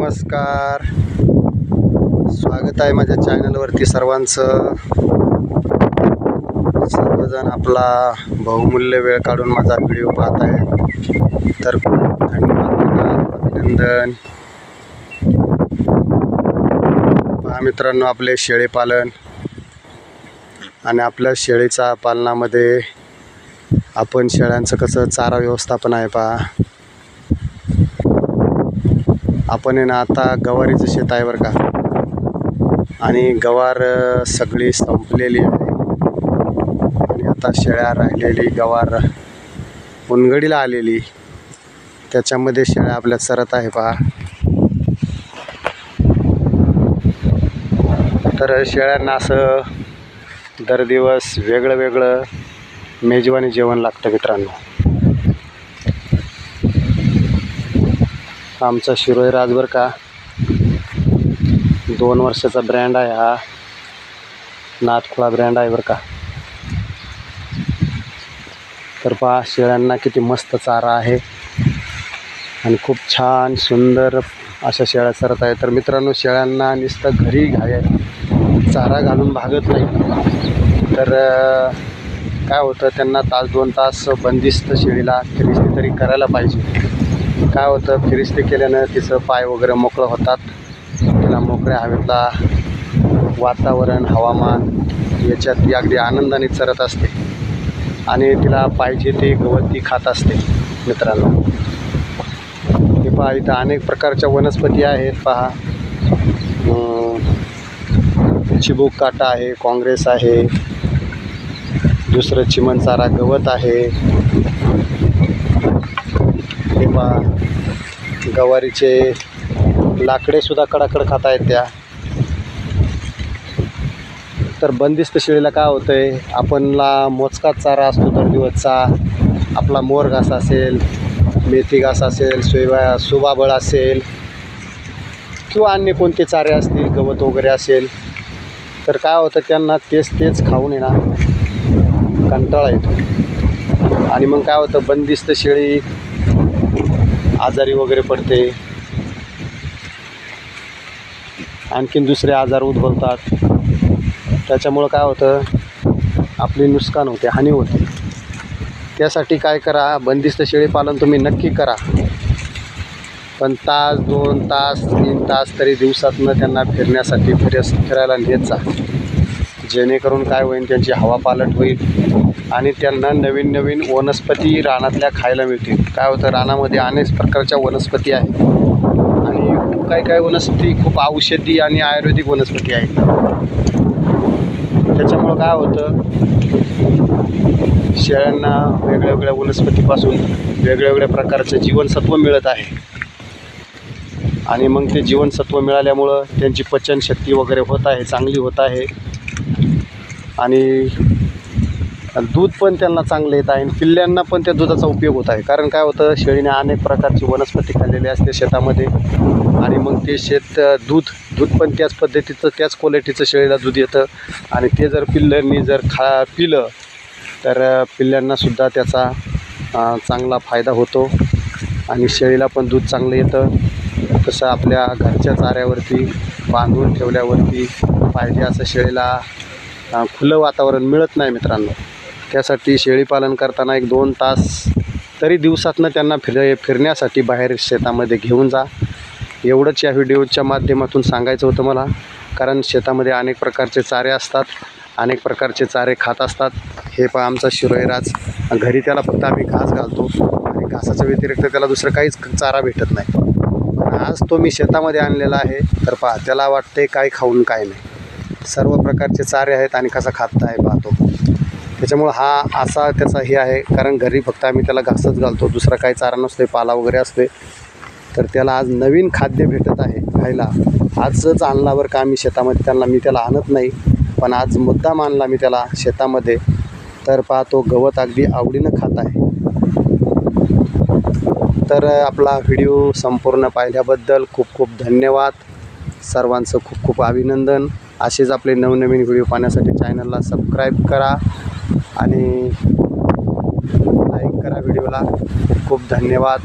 नमस्कार, स्वागत आहे माझ्या चॅनलवरती सर्वांचं. सर्वजण आपला बहुमूल्य वेळ काढून माझा व्हिडिओ पाहत आहे, तर खूप धन्यवाद, अभिनंदन. पहा मित्रांनो, आपले शेळीपालन आणि आपल्या शेळीचा पालनामध्ये आपण शेळ्यांचं कसं चारा व्यवस्थापन आहे पहा. आपण आहे ना, आता गवारीचं शेत आहे बरं का, आणि गवार सगळी संपलेली आहे आणि आता शेळ्या राहिलेली गवार उनगडीला आलेली, त्याच्यामध्ये शेळ्या आपल्या चरत आहे पहा. तर शेळ्यांना असं दर दिवस वेगळं वेगळं मेजवानी जेवण लागतं मित्रांनो. आमचा शिरोई राज बरं का, 2 वर्षाचा ब्रँड आहे हा, नाथखोळा ब्रँड आहे बरं का. तर पहा शेळ्यांना किती मस्त चारा आहे आणि खूप छान सुंदर अशा शेळ्या चरत आहे. तर मित्रांनो, शेळ्यांना नुसतं घरी चारा घालून भागत नाही, तर काय होतं, त्यांना तास 2 तास बंदिस्त शेळीला फिरिस्ती तरी करायला पाहिजे. काय होतं, फिरिस्ती केल्यानं तिचं पाय वगैरे मोकळं होतात, तिला मोकळ्या हवेतला वातावरण हवामान याच्यात ती अगदी आनंदाने चरत असते आणि तिला पाहिजे ते गवत ती खात असते मित्रांनो. हे पहा, इथं अनेक प्रकारच्या वनस्पती आहेत पहा. चिबूक काटा आहे, काँग्रेस आहे, दुसरं चिमणचारा गवत आहे. हे पहा, गवारीचे लाकडे सुद्धा कडाकड खाता आहेत त्या. तर बंदिस्त शेळीला काय होतं आहे, आपणला मोजकाच चारा असतो दर दिवसचा. आपला मोर घास असेल, मेथी घास असेल, सुबाबळ असेल किंवा अन्य कोणते चारे असतील, गवत वगैरे असेल, तर काय होतं, त्यांना तेच खाऊन आहे ना कंटाळा येतो आणि मग काय होतं, बंदिस्त शेळी आजारी वगैरे पडते, आणखीन दुसरे आजार उद्भवतात. त्याच्यामुळं काय होतं, आपली नुकसान होते, हानी होते. त्यासाठी काय करा, बंदिस्त शेळीपालन तुम्ही नक्की करा, पण तास 2 तास 3 तास तरी दिवसातनं त्यांना फिरण्यासाठी फिरायला नेत जा, जेणेकरून काय होईल, त्यांची हवा पालट होईल आणि त्यांना नवीन नवीन वनस्पती रानातल्या खायला मिळतील. काय होतं, रानामध्ये अनेक प्रकारच्या वनस्पती आहेत आणि काही वनस्पती खूप औषधी आणि आयुर्वेदिक वनस्पती आहेत. त्याच्यामुळं काय होतं, शेळ्यांना वेगळ्या वनस्पतीपासून वेगळ्या प्रकारचं जीवनसत्व मिळत आहे आणि मग ते जीवनसत्व मिळाल्यामुळं त्यांची पचनशक्ती वगैरे होत आहे, चांगली होत आहे आणि दूध पण त्यांना चांगलं येत आहे आणि पिल्ल्यांना पण त्या दुधाचा उपयोग होत आहे. कारण काय होतं, शेळीने अनेक प्रकारची वनस्पती खाल्लेली असते शेतामध्ये आणि मग ते दूध पण त्याच पद्धतीचं, त्याच क्वालिटीचं शेळीला दूध येतं आणि ते जर पिल्लांनी जर पिलं तर पिल्ल्यांनासुद्धा त्याचा चांगला फायदा होतो आणि शेळीला पण दूध चांगलं येतं. तसं आपल्या घरच्या चाऱ्यावरती बांधून ठेवल्यावरती पाहिजे असं शेळीला खुलं वातावरण मिळत नाही मित्रांनो. त्यासाठी शेळीपालन करताना 1-2 तास तरी दिवसातनं त्यांना फिरण्यासाठी बाहेर शेतामध्ये घेऊन जा. एवढंच या व्हिडिओच्या माध्यमातून सांगायचं होतं मला, कारण शेतामध्ये अनेक प्रकारचे चारे असतात, अनेक प्रकारचे चारे खात असतात. हे पहा, आमचा शिरोई राज, घरी त्याला फक्त आम्ही घास घालतो आणि घासाच्या व्यतिरिक्त त्याला दुसरं काहीच चारा भेटत नाही. पण आज तो मी शेतामध्ये आणलेला आहे, तर पहा त्याला वाटते काय खाऊन काय नाही, सर्व प्रकारचे चारे आहेत आणि कसा खात आहे पाहतो. त्याच्यामुळं हा असा त्याचा हे आहे, कारण घरी फक्त आम्ही त्याला घासच घालतो, दुसरा काही चारा नसतो, पाला वगैरे असते. तर त्याला आज नवीन खाद्य भेटत आहे खायला. आजच आणला बरं का आम्ही शेतामध्ये, मी त्याला आणत नाही, पण आज मुद्दाम आणला मी त्याला शेतामध्ये. तर पाहतो गवत अगदी आवडीनं खात आहे. तर आपला व्हिडिओ संपूर्ण पाहिल्याबद्दल खूप खूप धन्यवाद. सर्वांचं खूप खूप अभिनंदन. असेच आपले नवनवीन व्हिडिओ पाहण्यासाठी चॅनलला सबस्क्राईब करा आणि लाईक करा व्हिडिओला. खूप धन्यवाद.